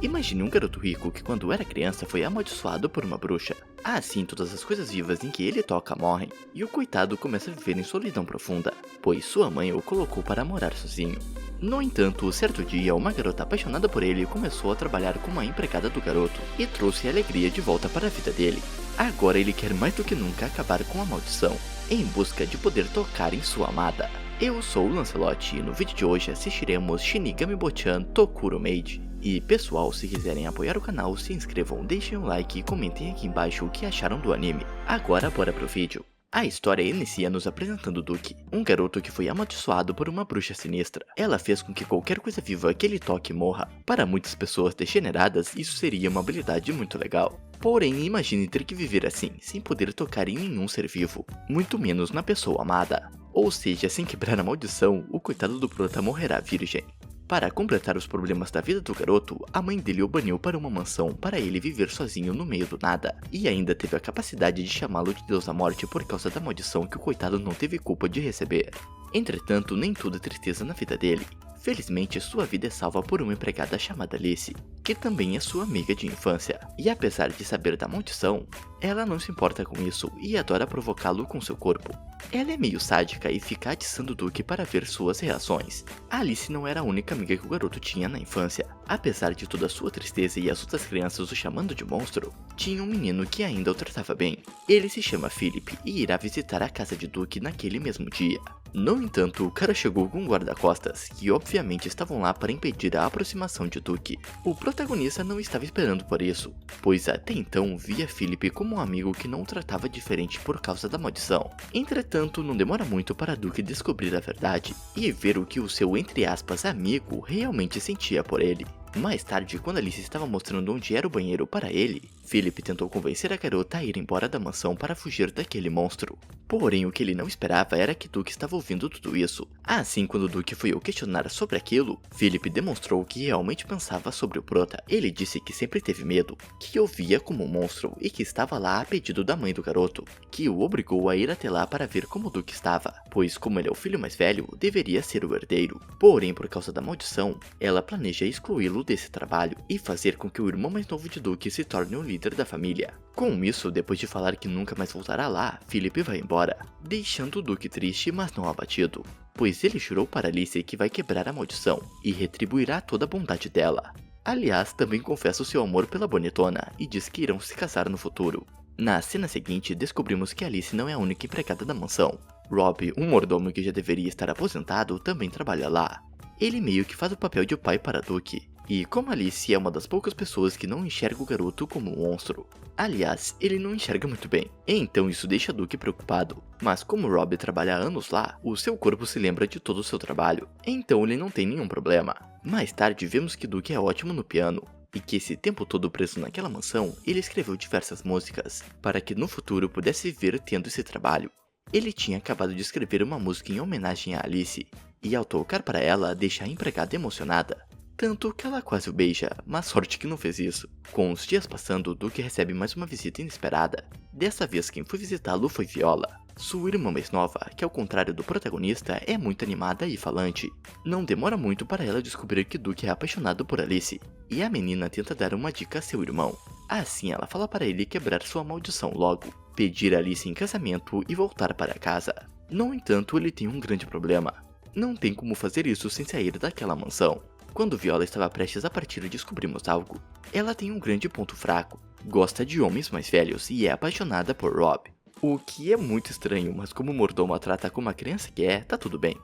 Imagine um garoto rico que quando era criança foi amaldiçoado por uma bruxa. Assim todas as coisas vivas em que ele toca morrem, e o coitado começa a viver em solidão profunda, pois sua mãe o colocou para morar sozinho. No entanto, certo dia, uma garota apaixonada por ele começou a trabalhar como a empregada do garoto e trouxe a alegria de volta para a vida dele. Agora ele quer mais do que nunca acabar com a maldição, em busca de poder tocar em sua amada. Eu sou o Lancelot e no vídeo de hoje assistiremos Shinigami Bochan Tokuro Maid. E pessoal, se quiserem apoiar o canal, se inscrevam, deixem um like e comentem aqui embaixo o que acharam do anime. Agora bora pro vídeo. A história inicia nos apresentando Duke, um garoto que foi amaldiçoado por uma bruxa sinistra. Ela fez com que qualquer coisa viva que ele toque morra. Para muitas pessoas degeneradas, isso seria uma habilidade muito legal. Porém, imagine ter que viver assim, sem poder tocar em nenhum ser vivo, muito menos na pessoa amada. Ou seja, sem quebrar a maldição, o coitado do prota morrerá virgem. Para completar os problemas da vida do garoto, a mãe dele o baniu para uma mansão para ele viver sozinho no meio do nada, e ainda teve a capacidade de chamá-lo de Deus da Morte por causa da maldição que o coitado não teve culpa de receber. Entretanto, nem tudo é tristeza na vida dele. Felizmente, sua vida é salva por uma empregada chamada Alice, que também é sua amiga de infância, e apesar de saber da maldição, ela não se importa com isso e adora provocá-lo com seu corpo. Ela é meio sádica e fica atiçando Duke para ver suas reações. Alice não era a única amiga que o garoto tinha na infância. Apesar de toda a sua tristeza e as outras crianças o chamando de monstro, tinha um menino que ainda o tratava bem. Ele se chama Philip e irá visitar a casa de Duke naquele mesmo dia. No entanto, o cara chegou com guarda-costas, que obviamente estavam lá para impedir a aproximação de Duke. O protagonista não estava esperando por isso, pois até então via Philip como um amigo que não o tratava diferente por causa da maldição. Entretanto, não demora muito para Duke descobrir a verdade e ver o que o seu entre aspas amigo realmente sentia por ele. Mais tarde, quando Alice estava mostrando onde era o banheiro para ele, Philip tentou convencer a garota a ir embora da mansão para fugir daquele monstro. Porém, o que ele não esperava era que Duke estava ouvindo tudo isso. Assim, quando Duke foi o questionar sobre aquilo, Philip demonstrou que realmente pensava sobre o prota. Ele disse que sempre teve medo, que o via como um monstro e que estava lá a pedido da mãe do garoto, que o obrigou a ir até lá para ver como Duke estava, pois como ele é o filho mais velho, deveria ser o herdeiro. Porém, por causa da maldição, ela planeja excluí-lo desse trabalho e fazer com que o irmão mais novo de Duke se torne o líder da família. Com isso, depois de falar que nunca mais voltará lá, Philip vai embora, deixando Duke triste, mas não abatido, pois ele jurou para Alice que vai quebrar a maldição e retribuirá toda a bondade dela. Aliás, também confessa o seu amor pela bonitona e diz que irão se casar no futuro. Na cena seguinte, descobrimos que Alice não é a única empregada da mansão. Rob, um mordomo que já deveria estar aposentado, também trabalha lá. Ele meio que faz o papel de pai para Duke. E como Alice é uma das poucas pessoas que não enxerga o garoto como um monstro. Aliás, ele não enxerga muito bem, então isso deixa Duke preocupado. Mas como Rob trabalha há anos lá, o seu corpo se lembra de todo o seu trabalho, então ele não tem nenhum problema. Mais tarde vemos que Duke é ótimo no piano, e que esse tempo todo preso naquela mansão, ele escreveu diversas músicas, para que no futuro pudesse viver tendo esse trabalho. Ele tinha acabado de escrever uma música em homenagem a Alice, e ao tocar para ela, deixa a empregada emocionada. Tanto que ela quase o beija, mas sorte que não fez isso. Com os dias passando, Duke recebe mais uma visita inesperada. Dessa vez quem foi visitá-lo foi Viola, sua irmã mais nova, que ao contrário do protagonista é muito animada e falante. Não demora muito para ela descobrir que Duke é apaixonado por Alice, e a menina tenta dar uma dica a seu irmão. Assim ela fala para ele quebrar sua maldição logo, pedir Alice em casamento e voltar para casa. No entanto, ele tem um grande problema. Não tem como fazer isso sem sair daquela mansão. Quando Viola estava prestes a partir, descobrimos algo. Ela tem um grande ponto fraco. Gosta de homens mais velhos e é apaixonada por Rob. O que é muito estranho, mas como o mordomo a trata como a criança que é, tá tudo bem.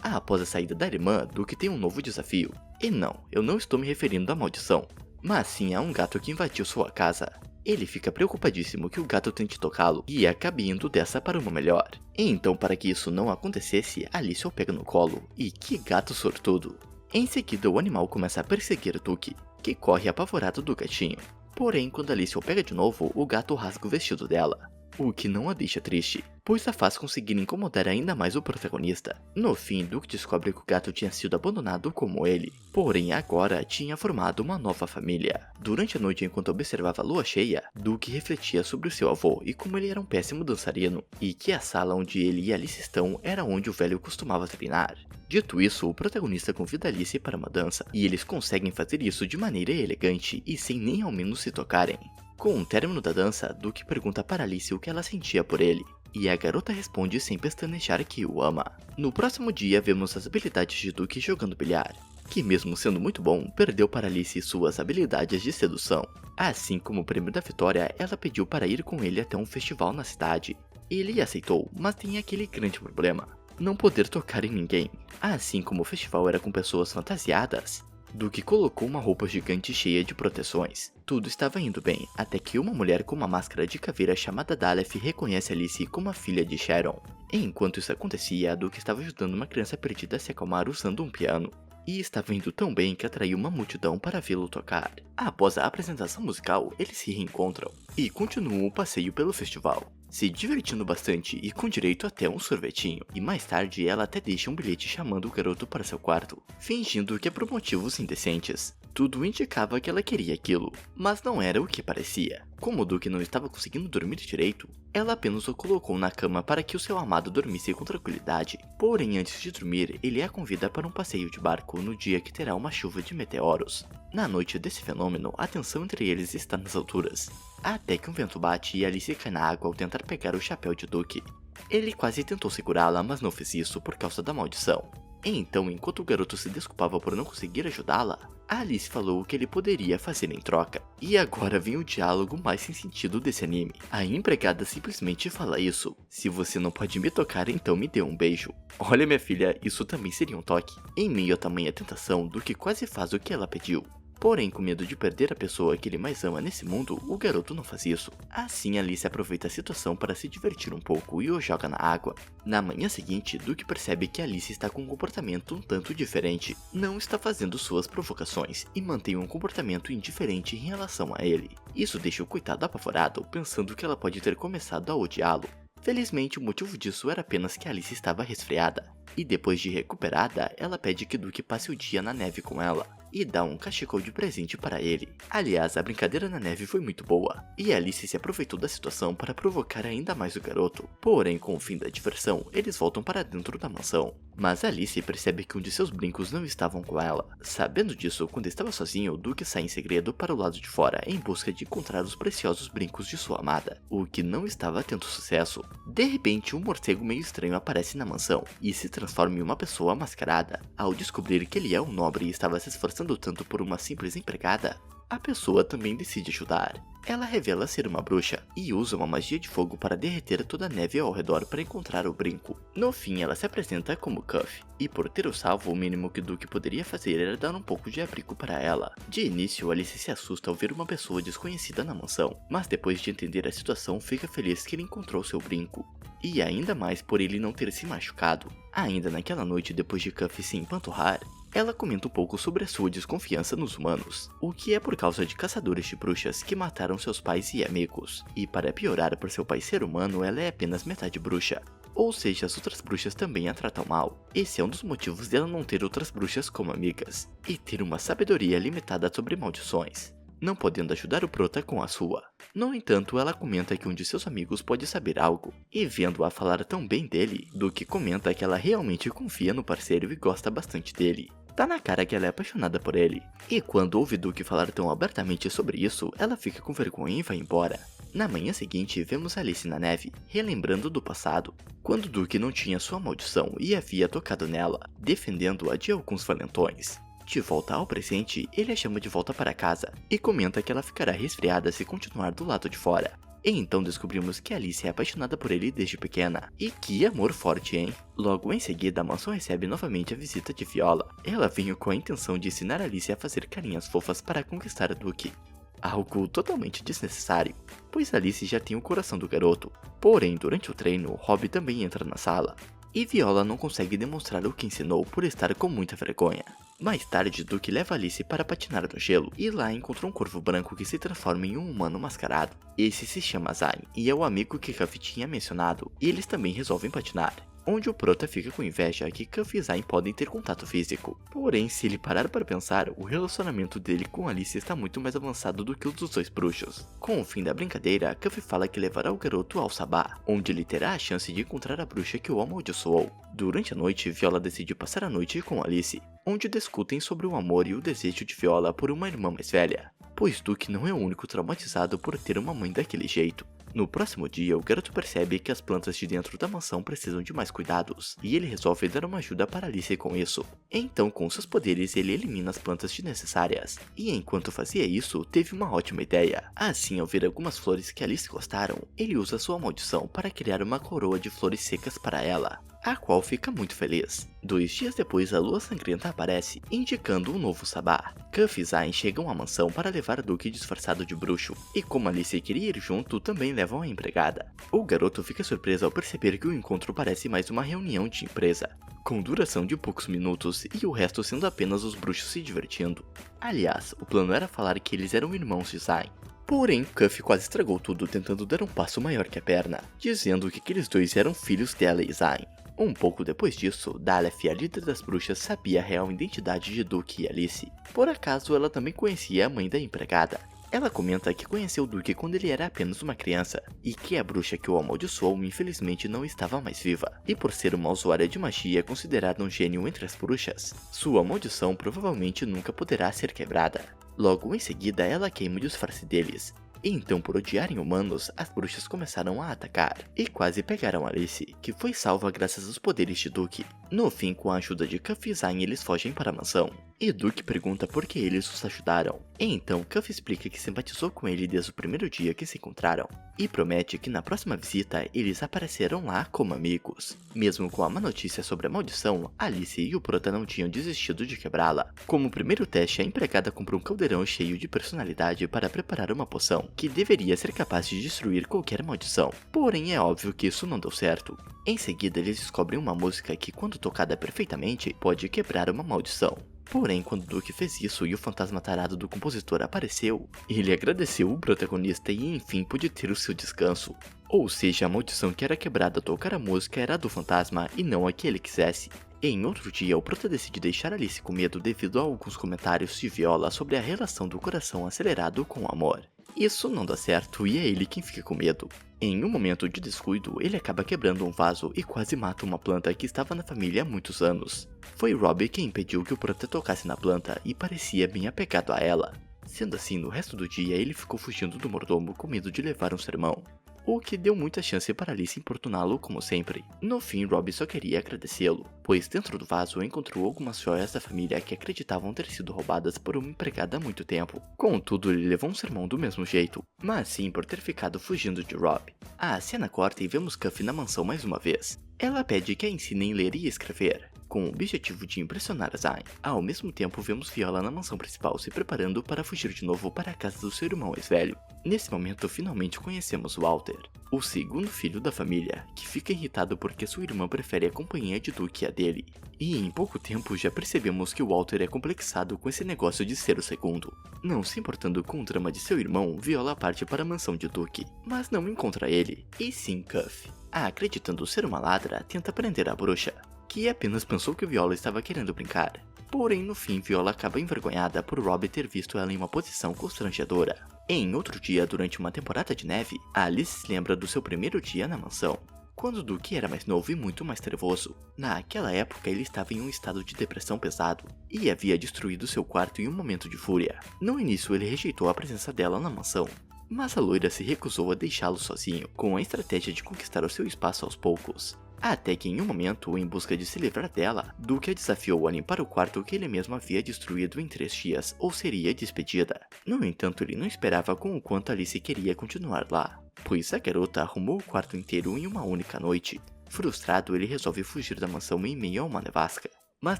Após a saída da irmã, Duke tem um novo desafio. E não, eu não estou me referindo à maldição, mas sim a um gato que invadiu sua casa. Ele fica preocupadíssimo que o gato tente tocá-lo e acabe indo dessa para uma melhor. Então, para que isso não acontecesse, Alice o pega no colo. E que gato sortudo! Em seguida, o animal começa a perseguir Duke, que corre apavorado do gatinho. Porém, quando Alice o pega de novo, o gato rasga o vestido dela. o que não a deixa triste, pois a faz conseguir incomodar ainda mais o protagonista. No fim, Duke descobre que o gato tinha sido abandonado como ele, porém agora tinha formado uma nova família. Durante a noite, enquanto observava a lua cheia, Duke refletia sobre o seu avô e como ele era um péssimo dançarino, e que a sala onde ele e Alice estão era onde o velho costumava treinar. Dito isso, o protagonista convida Alice para uma dança, e eles conseguem fazer isso de maneira elegante e sem nem ao menos se tocarem. Com o término da dança, Duke pergunta para Alice o que ela sentia por ele, e a garota responde sem pestanejar que o ama. No próximo dia, vemos as habilidades de Duke jogando bilhar, que mesmo sendo muito bom, perdeu para Alice suas habilidades de sedução. Assim como prêmio da vitória, ela pediu para ir com ele até um festival na cidade. Ele aceitou, mas tem aquele grande problema: não poder tocar em ninguém. Assim como o festival era com pessoas fantasiadas, Duke colocou uma roupa gigante cheia de proteções. Tudo estava indo bem, até que uma mulher com uma máscara de caveira chamada Daleth reconhece Alice como a filha de Sharon. Enquanto isso acontecia, Duke estava ajudando uma criança perdida a se acalmar usando um piano, e estava indo tão bem que atraiu uma multidão para vê-lo tocar. Após a apresentação musical, eles se reencontram e continuam o passeio pelo festival, se divertindo bastante e com direito até um sorvetinho. E mais tarde ela até deixa um bilhete chamando o garoto para seu quarto, fingindo que é por motivos indecentes. Tudo indicava que ela queria aquilo, mas não era o que parecia. Como o Duke não estava conseguindo dormir direito, ela apenas o colocou na cama para que o seu amado dormisse com tranquilidade. Porém, antes de dormir, ele a convida para um passeio de barco no dia que terá uma chuva de meteoros. Na noite desse fenômeno, a tensão entre eles está nas alturas, até que um vento bate e Alice cai na água ao tentar pegar o chapéu de Duke. Ele quase tentou segurá-la, mas não fez isso por causa da maldição. Então, enquanto o garoto se desculpava por não conseguir ajudá-la, Alice falou o que ele poderia fazer em troca. E agora vem o diálogo mais sem sentido desse anime. A empregada simplesmente fala isso: se você não pode me tocar, então me dê um beijo. Olha, minha filha, isso também seria um toque. Em meio a tamanha tentação, Duke quase faz o que ela pediu. Porém, com medo de perder a pessoa que ele mais ama nesse mundo, o garoto não faz isso. Assim, Alice aproveita a situação para se divertir um pouco e o joga na água. Na manhã seguinte, Duke percebe que Alice está com um comportamento um tanto diferente. Não está fazendo suas provocações e mantém um comportamento indiferente em relação a ele. Isso deixa o coitado apavorado, pensando que ela pode ter começado a odiá-lo. Felizmente, o motivo disso era apenas que Alice estava resfriada, e depois de recuperada, ela pede que Duke passe o dia na neve com ela, e dá um cachecol de presente para ele. Aliás, a brincadeira na neve foi muito boa, e Alice se aproveitou da situação para provocar ainda mais o garoto. Porém, com o fim da diversão, eles voltam para dentro da mansão. Mas Alice percebe que um de seus brincos não estavam com ela. Sabendo disso, quando estava sozinho, Duke sai em segredo para o lado de fora em busca de encontrar os preciosos brincos de sua amada, o que não estava tendo sucesso. De repente, um morcego meio estranho aparece na mansão e se transforma em uma pessoa mascarada. Ao descobrir que ele é um nobre e estava se esforçando tanto por uma simples empregada, a pessoa também decide ajudar. Ela revela ser uma bruxa e usa uma magia de fogo para derreter toda a neve ao redor para encontrar o brinco. No fim, ela se apresenta como Cuff, e por ter o salvo, o mínimo que Duke poderia fazer era dar um pouco de abrigo para ela. De início, Alice se assusta ao ver uma pessoa desconhecida na mansão, mas depois de entender a situação, fica feliz que ele encontrou seu brinco. E ainda mais por ele não ter se machucado. Ainda naquela noite, depois de Cuff se empanturrar, ela comenta um pouco sobre a sua desconfiança nos humanos, o que é por causa de caçadores de bruxas que mataram seus pais e amigos. E para piorar, por seu pai ser humano, ela é apenas metade bruxa, ou seja, as outras bruxas também a tratam mal. Esse é um dos motivos dela não ter outras bruxas como amigas, e ter uma sabedoria limitada sobre maldições, não podendo ajudar o prota com a sua. No entanto, ela comenta que um de seus amigos pode saber algo, e vendo-a falar tão bem dele, Duke comenta que ela realmente confia no parceiro e gosta bastante dele. Tá na cara que ela é apaixonada por ele, e quando ouve Duke falar tão abertamente sobre isso, ela fica com vergonha e vai embora. Na manhã seguinte, vemos Alice na neve, relembrando do passado, quando Duke não tinha sua maldição e havia tocado nela, defendendo-a de alguns valentões. De volta ao presente, ele a chama de volta para casa, e comenta que ela ficará resfriada se continuar do lado de fora. E então descobrimos que Alice é apaixonada por ele desde pequena. E que amor forte, hein? Logo em seguida, a mansão recebe novamente a visita de Viola. Ela veio com a intenção de ensinar Alice a fazer carinhas fofas para conquistar Duke. Algo totalmente desnecessário, pois Alice já tem o coração do garoto. Porém, durante o treino, Rob também entra na sala. e Viola não consegue demonstrar o que ensinou por estar com muita vergonha. Mais tarde, Duke leva Alice para patinar no gelo, e lá encontra um corvo branco que se transforma em um humano mascarado. Esse se chama Zayn, e é o amigo que Cuff tinha mencionado, e eles também resolvem patinar. Onde o prota fica com inveja que Cuff e Zayn podem ter contato físico. Porém, se ele parar para pensar, o relacionamento dele com Alice está muito mais avançado do que o dos dois bruxos. Com o fim da brincadeira, Cuff fala que levará o garoto ao Sabá, onde ele terá a chance de encontrar a bruxa que o amaldiçoou. Durante a noite, Viola decide passar a noite com Alice, onde discutem sobre o amor e o desejo de Viola por uma irmã mais velha, pois Duke não é o único traumatizado por ter uma mãe daquele jeito. No próximo dia, o garoto percebe que as plantas de dentro da mansão precisam de mais cuidados, e ele resolve dar uma ajuda para Alice com isso. Então, com seus poderes, ele elimina as plantas desnecessárias, e enquanto fazia isso, teve uma ótima ideia. Assim, ao ver algumas flores que Alice gostaram, ele usa sua maldição para criar uma coroa de flores secas para ela, a qual fica muito feliz. 2 dias depois, a lua sangrenta aparece, indicando um novo sabá. Cuff e Zayn chegam à mansão para levar Duke disfarçado de bruxo, e como Alice queria ir junto, também levam a empregada. O garoto fica surpreso ao perceber que o encontro parece mais uma reunião de empresa, com duração de poucos minutos e o resto sendo apenas os bruxos se divertindo. Aliás, o plano era falar que eles eram irmãos de Zayn. Porém, Cuff quase estragou tudo tentando dar um passo maior que a perna, dizendo que aqueles dois eram filhos dela e Zayn. Um pouco depois disso, Daleth, a líder das bruxas, sabia a real identidade de Duke e Alice. Por acaso, ela também conhecia a mãe da empregada. Ela comenta que conheceu Duke quando ele era apenas uma criança, e que a bruxa que o amaldiçoou infelizmente não estava mais viva. E por ser uma usuária de magia considerada um gênio entre as bruxas, sua maldição provavelmente nunca poderá ser quebrada. Logo em seguida, ela queima o disfarce deles. E então, por odiarem humanos, as bruxas começaram a atacar, e quase pegaram Alice, que foi salva graças aos poderes de Duke. No fim, com a ajuda de Cuff e Zayn, eles fogem para a mansão, e Duke pergunta por que eles os ajudaram. E então, Cuff explica que simpatizou com ele desde o primeiro dia que se encontraram, e promete que na próxima visita, eles aparecerão lá como amigos. Mesmo com a má notícia sobre a maldição, Alice e o prota não tinham desistido de quebrá-la. Como primeiro teste, a empregada comprou um caldeirão cheio de personalidade para preparar uma poção, que deveria ser capaz de destruir qualquer maldição. Porém, é óbvio que isso não deu certo. Em seguida, eles descobrem uma música que, quando tocada perfeitamente, pode quebrar uma maldição. Porém, quando Duke fez isso e o fantasma tarado do compositor apareceu, ele agradeceu o protagonista e enfim pôde ter o seu descanso. Ou seja, a maldição que era quebrada ao tocar a música era a do fantasma e não a que ele quisesse. Em outro dia, o prota decide deixar Alice com medo devido a alguns comentários de Viola sobre a relação do coração acelerado com o amor. Isso não dá certo e é ele quem fica com medo. Em um momento de descuido, ele acaba quebrando um vaso e quase mata uma planta que estava na família há muitos anos. Foi Robbie quem impediu que o prota tocasse na planta e parecia bem apegado a ela. Sendo assim, no resto do dia ele ficou fugindo do mordomo com medo de levar um sermão, o que deu muita chance para Alice importuná-lo como sempre. No fim, Robbie só queria agradecê-lo, pois dentro do vaso encontrou algumas joias da família que acreditavam ter sido roubadas por uma empregada há muito tempo. Contudo, ele levou um sermão do mesmo jeito, mas sim por ter ficado fugindo de Robbie. A cena corta e vemos Cuff na mansão mais uma vez. Ela pede que a ensinem a ler e escrever, com o objetivo de impressionar a Zayn. Ao mesmo tempo, vemos Viola na mansão principal se preparando para fugir de novo para a casa do seu irmão mais velho. Nesse momento, finalmente conhecemos Walter, o segundo filho da família, que fica irritado porque sua irmã prefere a companhia de Duke à dele. E em pouco tempo já percebemos que Walter é complexado com esse negócio de ser o segundo. Não se importando com o drama de seu irmão, Viola parte para a mansão de Duke, mas não encontra ele, e sim Cuff. Acreditando ser uma ladra, tenta prender a bruxa, que apenas pensou que Viola estava querendo brincar. Porém, no fim, Viola acaba envergonhada por Robbie ter visto ela em uma posição constrangedora. Em outro dia, durante uma temporada de neve, Alice se lembra do seu primeiro dia na mansão, quando Duke era mais novo e muito mais trevoso. Naquela época, ele estava em um estado de depressão pesado, e havia destruído seu quarto em um momento de fúria. No início, ele rejeitou a presença dela na mansão, mas a loira se recusou a deixá-lo sozinho, com a estratégia de conquistar o seu espaço aos poucos. Até que em um momento, em busca de se livrar dela, Duke a desafiou a limpar o quarto que ele mesmo havia destruído em 3 dias, ou seria despedida. No entanto, ele não esperava com o quanto Alice queria continuar lá, pois a garota arrumou o quarto inteiro em uma única noite. Frustrado, ele resolve fugir da mansão em meio a uma nevasca, mas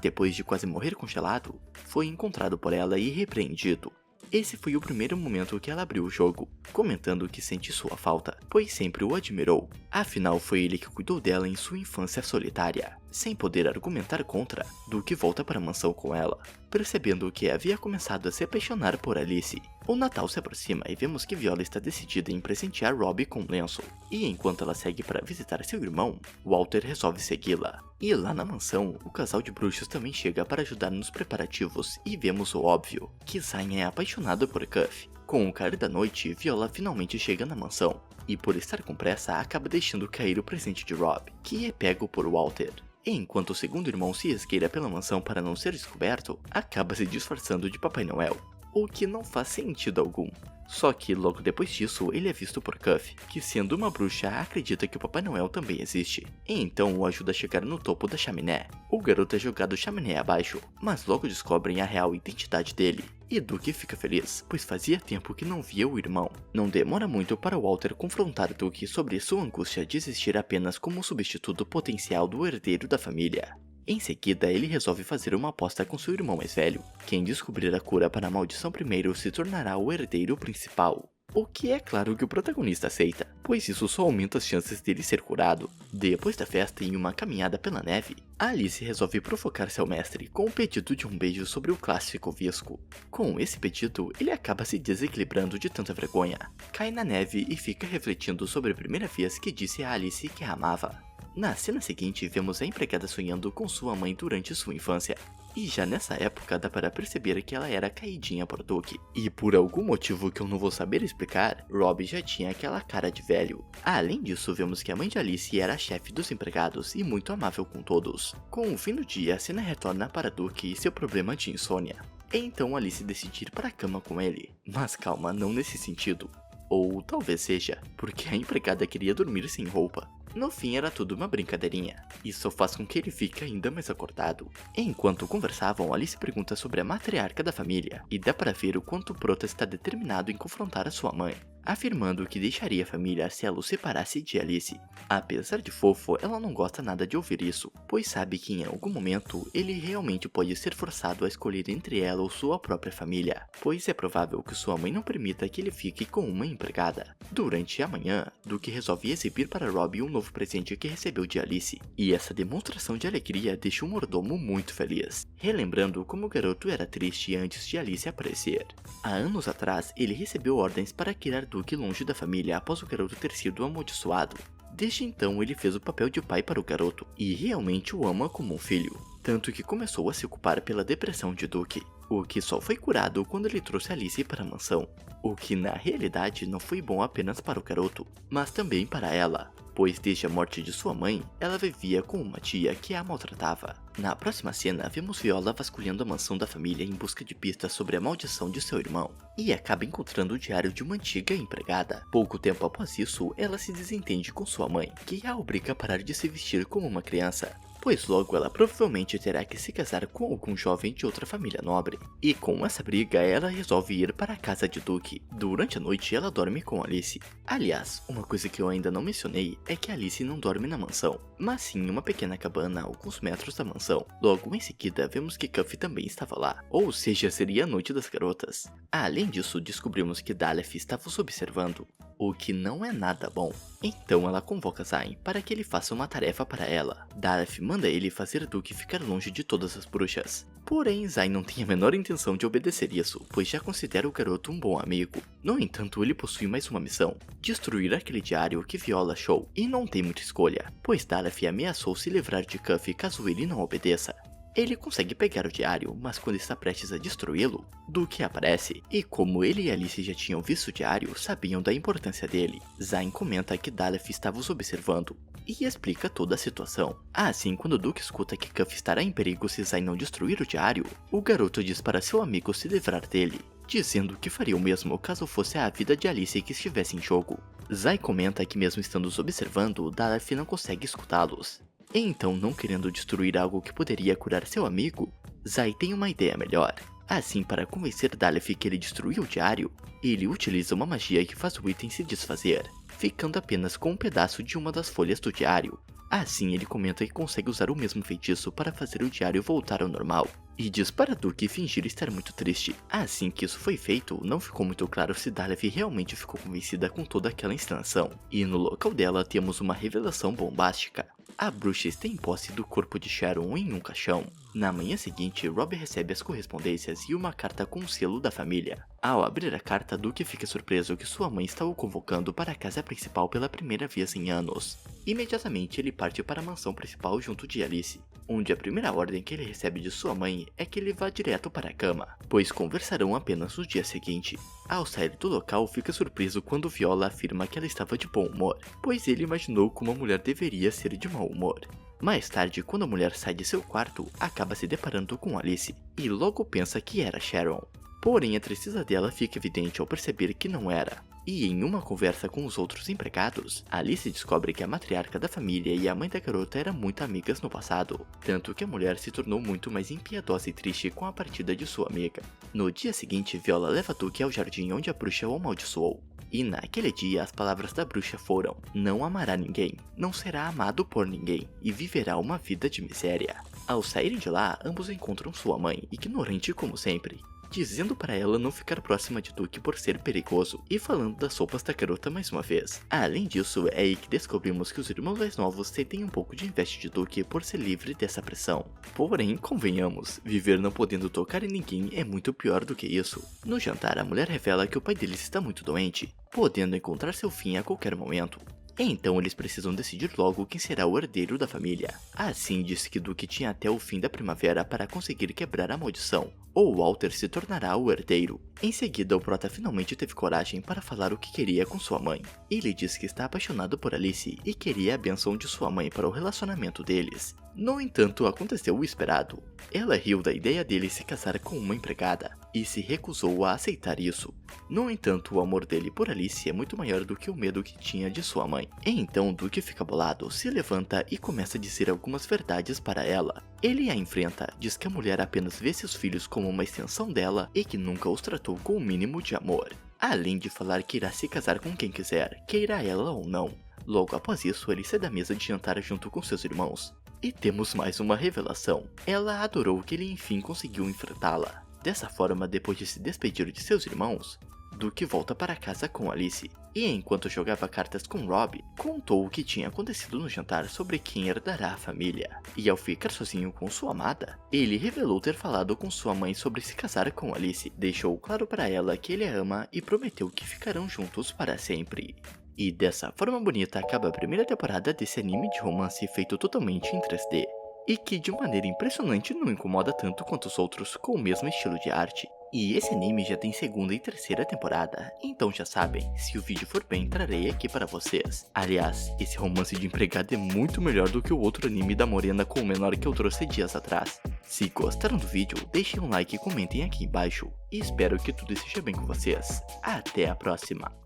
depois de quase morrer congelado, foi encontrado por ela e repreendido. Esse foi o primeiro momento que ela abriu o jogo, comentando que sente sua falta, pois sempre o admirou. Afinal, foi ele que cuidou dela em sua infância solitária. Sem poder argumentar contra, Duke volta para a mansão com ela, percebendo que havia começado a se apaixonar por Alice. O Natal se aproxima e vemos que Viola está decidida em presentear Robbie com um lenço, e enquanto ela segue para visitar seu irmão, Walter resolve segui-la. E lá na mansão, o casal de bruxos também chega para ajudar nos preparativos e vemos o óbvio, que Zayn é apaixonado por Cuff. Com o cair da noite, Viola finalmente chega na mansão, e por estar com pressa acaba deixando cair o presente de Rob, que é pego por Walter. Enquanto o segundo irmão se esgueira pela mansão para não ser descoberto, acaba se disfarçando de Papai Noel, o que não faz sentido algum. Só que logo depois disso, ele é visto por Cuff, que sendo uma bruxa acredita que o Papai Noel também existe, e então o ajuda a chegar no topo da chaminé. O garoto é jogado chaminé abaixo, mas logo descobrem a real identidade dele, e Duke fica feliz, pois fazia tempo que não via o irmão. Não demora muito para Walter confrontar Duke sobre sua angústia de existir apenas como substituto potencial do herdeiro da família. Em seguida, ele resolve fazer uma aposta com seu irmão mais velho. Quem descobrir a cura para a maldição primeiro se tornará o herdeiro principal. O que é claro que o protagonista aceita, pois isso só aumenta as chances dele ser curado. Depois da festa e em uma caminhada pela neve, Alice resolve provocar seu mestre com o pedido de um beijo sobre o clássico visco. Com esse pedido, ele acaba se desequilibrando de tanta vergonha, cai na neve e fica refletindo sobre a primeira vez que disse a Alice que a amava. Na cena seguinte, vemos a empregada sonhando com sua mãe durante sua infância. E já nessa época dá para perceber que ela era caidinha por Duke. E por algum motivo que eu não vou saber explicar, Rob já tinha aquela cara de velho. Além disso, vemos que a mãe de Alice era a chefe dos empregados e muito amável com todos. Com o fim do dia, a cena retorna para Duke e seu problema de insônia. Então Alice decide ir para a cama com ele. Mas calma, não nesse sentido. Ou talvez seja, porque a empregada queria dormir sem roupa. No fim era tudo uma brincadeirinha, isso faz com que ele fique ainda mais acordado. Enquanto conversavam, Alice pergunta sobre a matriarca da família, e dá para ver o quanto Prota está determinado em confrontar a sua mãe, afirmando que deixaria a família se ela o separasse de Alice. Apesar de fofo, ela não gosta nada de ouvir isso, pois sabe que em algum momento ele realmente pode ser forçado a escolher entre ela ou sua própria família, pois é provável que sua mãe não permita que ele fique com uma empregada. Durante a manhã, Duke resolve exibir para Robbie um novo presente que recebeu de Alice, e essa demonstração de alegria deixa o mordomo muito feliz, relembrando como o garoto era triste antes de Alice aparecer. Há anos atrás, ele recebeu ordens para criar Duke longe da família após o garoto ter sido amaldiçoado. Desde então, ele fez o papel de pai para o garoto, e realmente o ama como um filho, tanto que começou a se culpar pela depressão de Duke, o que só foi curado quando ele trouxe Alice para a mansão, o que na realidade não foi bom apenas para o garoto, mas também para ela, pois desde a morte de sua mãe, ela vivia com uma tia que a maltratava. Na próxima cena, vemos Viola vasculhando a mansão da família em busca de pistas sobre a maldição de seu irmão, e acaba encontrando o diário de uma antiga empregada. Pouco tempo após isso, ela se desentende com sua mãe, que a obriga a parar de se vestir como uma criança, pois logo ela provavelmente terá que se casar com algum jovem de outra família nobre. E com essa briga, ela resolve ir para a casa de Duke. Durante a noite, ela dorme com Alice. Aliás, uma coisa que eu ainda não mencionei é que Alice não dorme na mansão, mas sim em uma pequena cabana a alguns metros da mansão. Logo em seguida, vemos que Cuff também estava lá, ou seja, seria a noite das garotas. Além disso, descobrimos que Daleth estava os observando, o que não é nada bom. Então ela convoca Zayn para que ele faça uma tarefa para ela. Daleth manda ele fazer Duke ficar longe de todas as bruxas. Porém, Zayn não tem a menor intenção de obedecer isso, pois já considera o garoto um bom amigo. No entanto, ele possui mais uma missão: destruir aquele diário que Viola achou, e não tem muita escolha, pois Daleth ameaçou se livrar de Cuff caso ele não obedeça. Ele consegue pegar o diário, mas quando está prestes a destruí-lo, Duke aparece, e como ele e Alice já tinham visto o diário, sabiam da importância dele. Zayn comenta que Daleth estava os observando, e explica toda a situação. Assim, quando Duke escuta que Cuff estará em perigo se Zayn não destruir o diário, o garoto diz para seu amigo se livrar dele, dizendo que faria o mesmo caso fosse a vida de Alice que estivesse em jogo. Zayn comenta que mesmo estando os observando, Daleth não consegue escutá-los. Então, não querendo destruir algo que poderia curar seu amigo, Zayn tem uma ideia melhor. Assim, para convencer Daleth que ele destruiu o diário, ele utiliza uma magia que faz o item se desfazer, ficando apenas com um pedaço de uma das folhas do diário. Assim, ele comenta que consegue usar o mesmo feitiço para fazer o diário voltar ao normal. e diz para Duke fingir estar muito triste. Assim que isso foi feito, não ficou muito claro se Dalev realmente ficou convencida com toda aquela encenação. E no local dela temos uma revelação bombástica. A bruxa está em posse do corpo de Sharon em um caixão. Na manhã seguinte, Rob recebe as correspondências e uma carta com o selo da família. Ao abrir a carta, Duke fica surpreso que sua mãe está o convocando para a casa principal pela primeira vez em anos. Imediatamente ele parte para a mansão principal junto de Alice, onde a primeira ordem que ele recebe de sua mãe é que ele vá direto para a cama, pois conversarão apenas no dia seguinte. Ao sair do local, fica surpreso quando Viola afirma que ela estava de bom humor, pois ele imaginou como a mulher deveria ser de mau humor. Mais tarde, quando a mulher sai de seu quarto, acaba se deparando com Alice, e logo pensa que era Sharon. Porém, a tristeza dela fica evidente ao perceber que não era. E em uma conversa com os outros empregados, Alice descobre que a matriarca da família e a mãe da garota eram muito amigas no passado, tanto que a mulher se tornou muito mais impiedosa e triste com a partida de sua amiga. No dia seguinte, Viola leva Duke ao jardim onde a bruxa o amaldiçoou. E naquele dia as palavras da bruxa foram: não amará ninguém, não será amado por ninguém e viverá uma vida de miséria. Ao saírem de lá, ambos encontram sua mãe, ignorante como sempre, dizendo para ela não ficar próxima de Duke por ser perigoso, e falando das sopas da garota mais uma vez. Além disso, é aí que descobrimos que os irmãos mais novos sentem um pouco de inveja de Duke por ser livre dessa pressão. Porém, convenhamos, viver não podendo tocar em ninguém é muito pior do que isso. No jantar, a mulher revela que o pai deles está muito doente, podendo encontrar seu fim a qualquer momento. Então eles precisam decidir logo quem será o herdeiro da família. Assim disse que Duke tinha até o fim da primavera para conseguir quebrar a maldição, ou Walter se tornará o herdeiro. Em seguida, o Prota finalmente teve coragem para falar o que queria com sua mãe. Ele disse que está apaixonado por Alice e queria a bênção de sua mãe para o relacionamento deles. No entanto, aconteceu o esperado. Ela riu da ideia dele se casar com uma empregada e se recusou a aceitar isso. No entanto, o amor dele por Alice é muito maior do que o medo que tinha de sua mãe. Então Duke fica bolado, se levanta e começa a dizer algumas verdades para ela. Ele a enfrenta, diz que a mulher apenas vê seus filhos como uma extensão dela e que nunca os tratou com o mínimo de amor. Além de falar que irá se casar com quem quiser, queira ela ou não. Logo após isso, ele sai da mesa de jantar junto com seus irmãos. E temos mais uma revelação. Ela adorou que ele enfim conseguiu enfrentá-la. Dessa forma, depois de se despedir de seus irmãos, Duke volta para casa com Alice. E enquanto jogava cartas com Rob, contou o que tinha acontecido no jantar sobre quem herdará a família. E ao ficar sozinho com sua amada, ele revelou ter falado com sua mãe sobre se casar com Alice. Deixou claro para ela que ele a ama e prometeu que ficarão juntos para sempre. E dessa forma bonita acaba a primeira temporada desse anime de romance feito totalmente em 3D. E que de maneira impressionante não incomoda tanto quanto os outros com o mesmo estilo de arte. E esse anime já tem segunda e terceira temporada, então já sabem, se o vídeo for bem trarei aqui para vocês. Aliás, esse romance de empregada é muito melhor do que o outro anime da morena com o menor que eu trouxe dias atrás. Se gostaram do vídeo, deixem um like e comentem aqui embaixo. E espero que tudo esteja bem com vocês. Até a próxima!